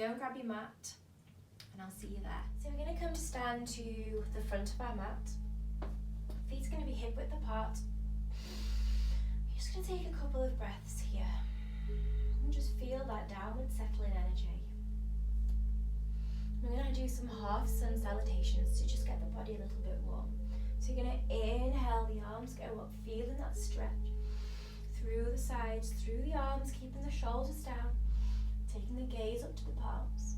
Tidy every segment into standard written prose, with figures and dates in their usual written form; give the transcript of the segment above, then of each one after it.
go and grab your mat and I'll see you there. So we're going to come stand to the front of our mat. Feet's going to be hip width apart. We're just going to take a couple of breaths here and just feel that downward settling energy. We're going to do some half sun salutations to just get the body a little bit warm. So you're going to inhale, the arms go up, feeling that stretch through the sides, through the arms, keeping the shoulders down, taking the gaze up to the palms.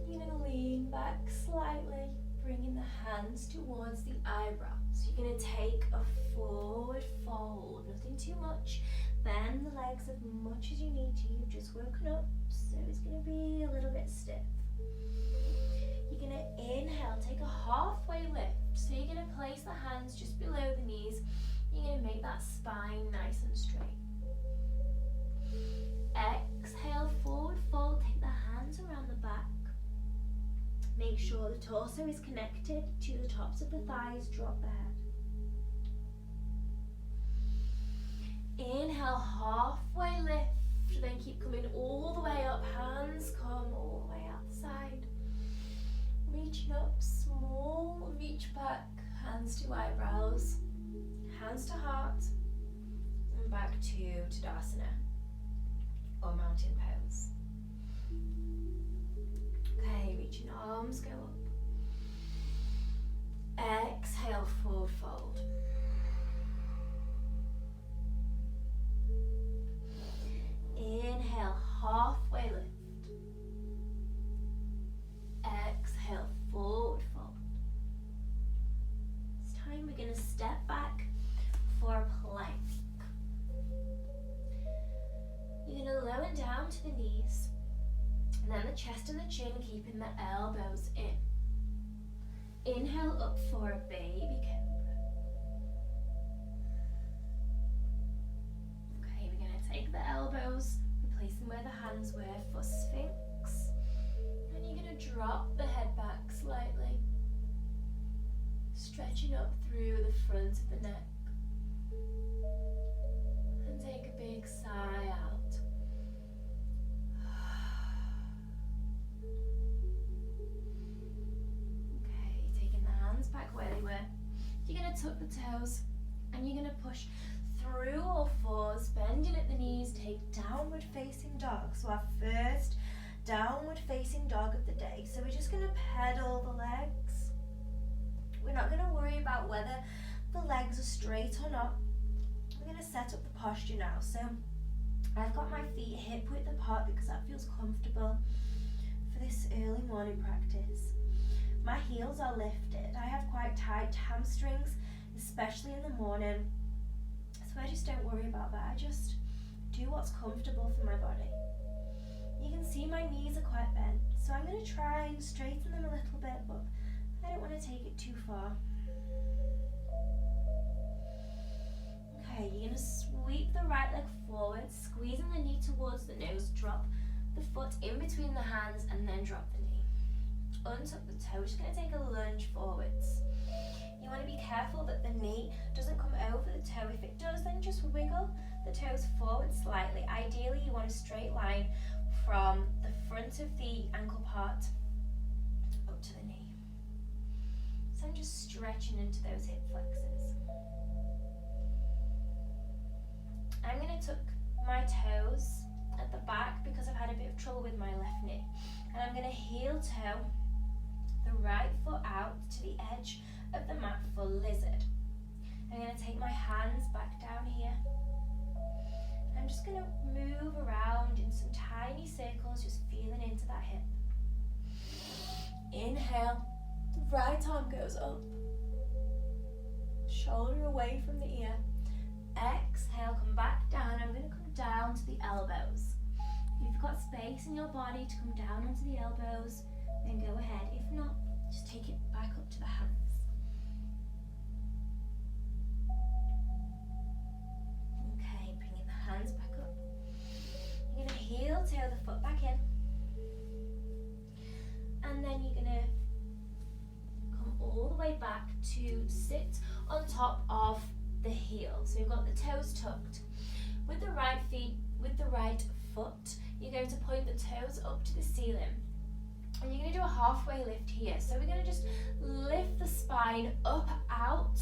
You're going to lean back slightly, bringing the hands towards the eyebrows. So you're going to take a forward fold, nothing too much. Bend the legs as much as you need to. You've just woken up, so it's going to be a little bit stiff. You're going to inhale, take a halfway lift. So you're going to place the hands just below the knees. You're going to make that spine nice and straight. Exhale, forward fold, take the hands around the back. Make sure the torso is connected to the tops of the thighs, drop the head. Inhale, halfway lift, then keep coming all the way up, hands come all the way out the side. Reaching up, small reach back, hands to eyebrows, hands to heart, and back to Tadasana, or mountain pose. Okay, reaching arms go up. Exhale, forward fold. Inhale, halfway lift. Exhale, forward fold. This time we're going to step back for a plank. You're going to lower down to the knees, and then the chest and the chin, keeping the elbows in. Inhale up for a baby cobra. Okay, we're going to take the elbows, replace them where the hands were for Sphinx. And you're going to drop the head back slightly, stretching up through the front of the neck. And take a big sigh out. Back where they were. You're going to tuck the toes and you're going to push through all fours, bending at the knees, take downward facing dog. So our first downward facing dog of the day. So we're just going to pedal the legs. We're not going to worry about whether the legs are straight or not. We're going to set up the posture now. So I've got my feet hip width apart because that feels comfortable for this early morning practice. My heels are lifted. I have quite tight hamstrings, especially in the morning. So I just don't worry about that. I just do what's comfortable for my body. You can see my knees are quite bent. So I'm going to try and straighten them a little bit, but I don't want to take it too far. Okay, you're going to sweep the right leg forward, squeezing the knee towards the nose, drop the foot in between the hands, and then drop the knee. Untuck the toe, we're just going to take a lunge forwards. You want to be careful that the knee doesn't come over the toe. If it does, then just wiggle the toes forward slightly. Ideally, you want a straight line from the front of the ankle part up to the knee. So I'm just stretching into those hip flexors. I'm going to tuck my toes at the back because I've had a bit of trouble with my left knee. And I'm going to heel toe the right foot out to the edge of the mat for lizard. I'm going to take my hands back down here. I'm just going to move around in some tiny circles, just feeling into that hip. Inhale, the right arm goes up, shoulder away from the ear. Exhale, come back down. I'm going to come down to the elbows. If you've got space in your body to come down onto the elbows, then go ahead. If not, just take it back up to the hands. Okay, bringing the hands back up. You're going to heel toe the foot back in. And then you're going to come all the way back to sit on top of the heel. So you've got the toes tucked. With the right foot, you're going to point the toes up to the ceiling. And you're going to do a halfway lift here. So we're going to just lift the spine up, out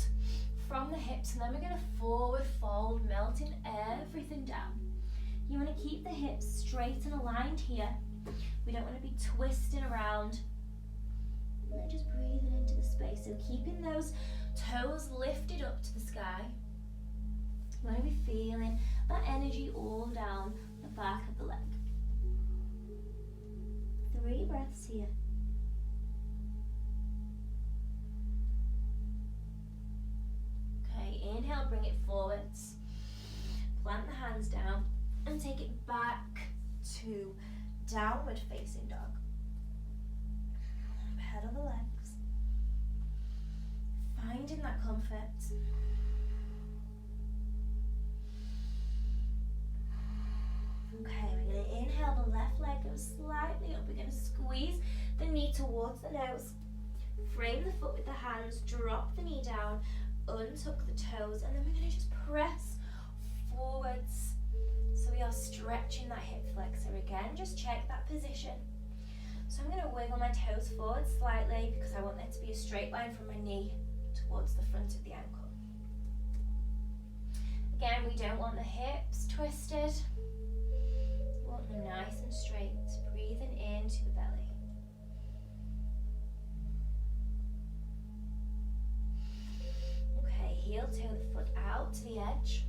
from the hips, and then we're going to forward fold, melting everything down. You want to keep the hips straight and aligned here. We don't want to be twisting around. And then just breathing into the space. So keeping those toes lifted up to the sky. You want to be feeling that energy all down the back of the leg. 3 breaths here. Okay, inhale, bring it forwards. Plant the hands down and take it back to downward facing dog. Pedal the legs. Finding that comfort. Okay, we're going to inhale, the left leg goes slightly up. We're going to squeeze the knee towards the nose. Frame the foot with the hands, drop the knee down, untuck the toes, and then we're going to just press forwards. So we are stretching that hip flexor again. Just check that position. So I'm going to wiggle my toes forward slightly because I want there to be a straight line from my knee towards the front of the ankle. Again, we don't want the hips twisted. We want them nice and straight. Breathing into the belly. Okay, heel toe the foot out to the edge.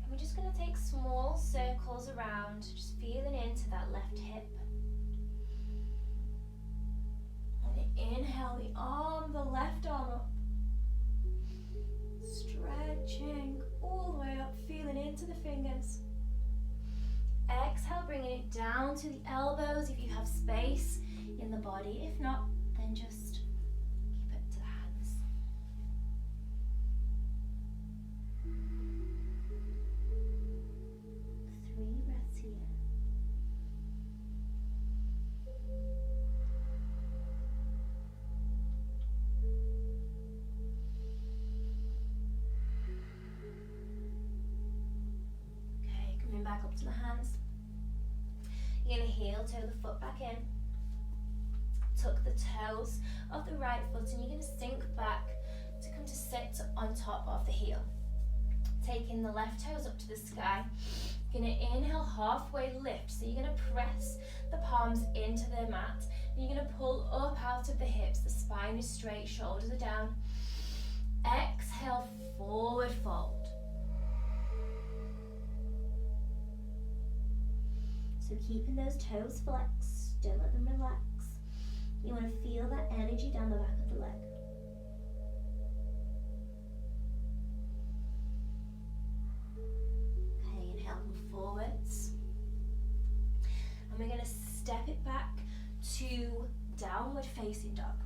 And we're just going to take small circles around, just feeling into that left hip. And inhale the arm, the left arm up. Stretching all the way up, feeling into the fingers. Exhale, bringing it down to the elbows if you have space in the body. If not, then just keep it to the hands. Three breaths here. Okay, coming back up to the hands. You're going to heel toe the foot back in. Tuck the toes of the right foot and you're going to sink back to come to sit on top of the heel. Taking the left toes up to the sky. You're going to inhale, halfway lift. So you're going to press the palms into the mat. And you're going to pull up out of the hips. The spine is straight, shoulders are down. Exhale, forward fold. So keeping those toes flexed, don't let them relax. You want to feel that energy down the back of the leg. Okay, inhale, come forwards. And we're going to step it back to downward facing dog.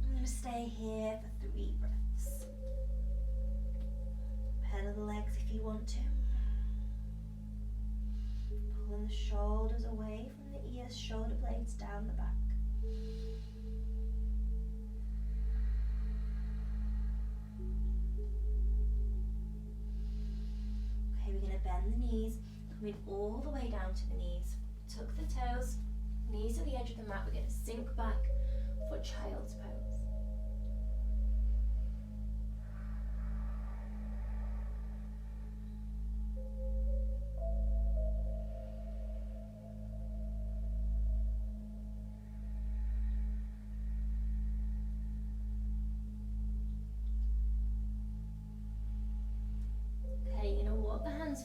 I'm going to stay here for 3 breaths. Pedal the legs if you want to. Pulling the shoulders away from the ears, shoulder blades down the back. Okay, we're going to bend the knees, coming all the way down to the knees. Tuck the toes, knees at the edge of the mat. We're going to sink back for child's pose.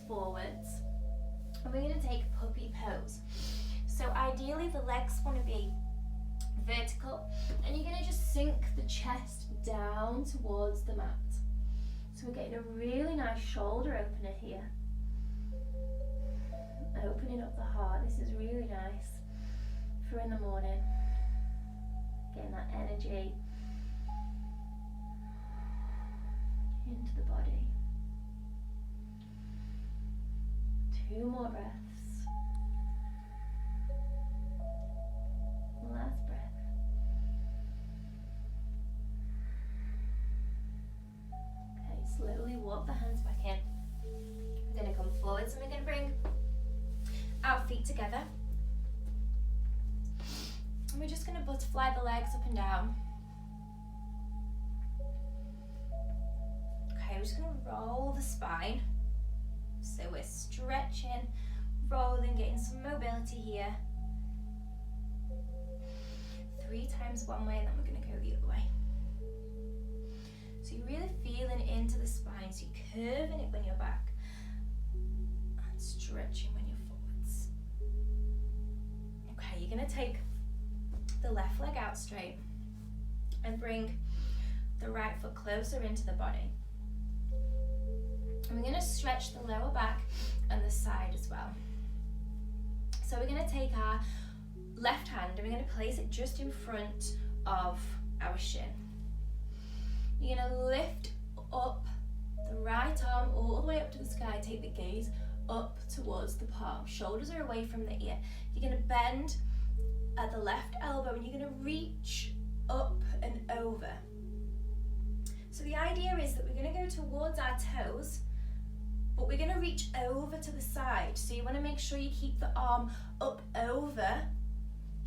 Forwards, and we're going to take puppy pose. So ideally the legs want to be vertical and you're going to just sink the chest down towards the mat. So we're getting a really nice shoulder opener here, opening up the heart. This is really nice for in the morning, getting that energy into the body. 2 more breaths. Last breath. Okay, slowly feet together. And we're just going to butterfly the legs up and down. Okay, we're just going to roll the spine. So we're stretching, rolling, getting some mobility here. 3 times one way, and then we're going to go the other way. So you're really feeling into the spine, so you're curving it when you're back and stretching when you're forwards. Okay, you're going to take the left leg out straight and bring the right foot closer into the body. And we're going to stretch the lower back and the side as well. So we're going to take our left hand and we're going to place it just in front of our shin. You're going to lift up the right arm all the way up to the sky. Take the gaze up towards the palm. Shoulders are away from the ear. You're going to bend at the left elbow and you're going to reach up and over. So the idea is that we're going to go towards our toes, but we're going to reach over to the side. So you want to make sure you keep the arm up over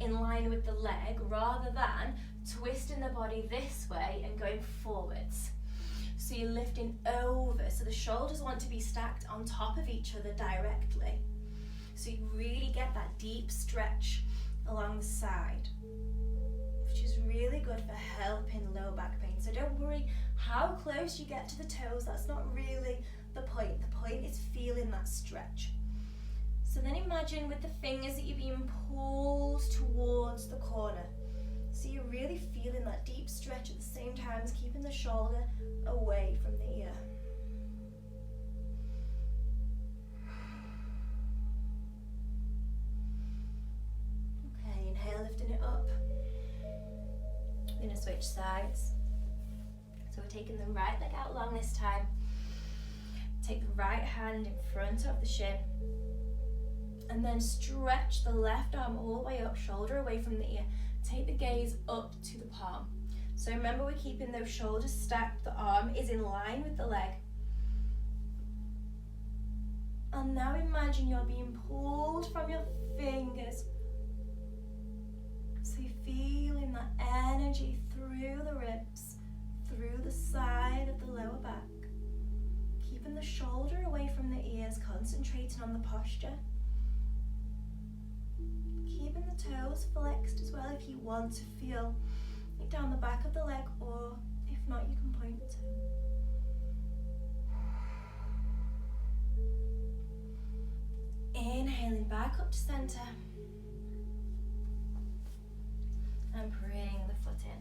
in line with the leg rather than twisting the body this way and going forwards. So you're lifting over, so the shoulders want to be stacked on top of each other directly. So you really get that deep stretch along the side, which is really good for helping lower back pain. So don't worry how close you get to the toes, that's not really the point. The point is feeling that stretch. So then imagine with the fingers that you're being pulled towards the corner. So you're really feeling that deep stretch at the same time as keeping the shoulder away from the ear. Okay, inhale, lifting it up. We're going to switch sides. So we're taking the right leg out long this time. Take the right hand in front of the shin. And then stretch the left arm all the way up, shoulder away from the ear. Take the gaze up to the palm. So remember, we're keeping those shoulders stacked. The arm is in line with the leg. And now imagine you're being pulled from your fingers. So you're feeling that energy through the ribs, through the side of the lower back. Keeping the shoulder away from the ears, concentrating on the posture. Keeping the toes flexed as well if you want to feel it down the back of the leg, or if not, you can point to. Inhaling back up to center. And bring the foot in.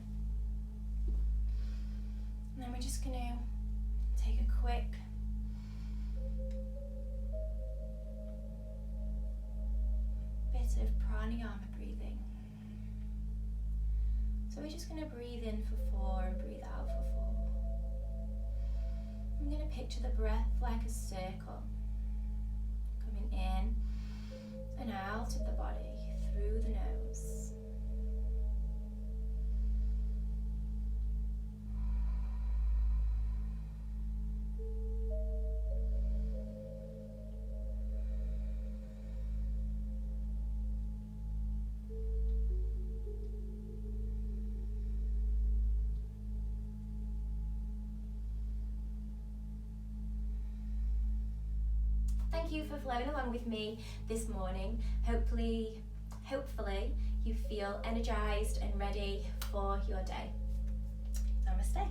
And then we're just going to take a quick bit of Pranayama breathing. So we're just going to breathe in for 4 and breathe out for 4. I'm going to picture the breath like a circle, coming in and out of the body through the nose. Thank you for flowing along with me this morning. Hopefully you feel energized and ready for your day. Namaste.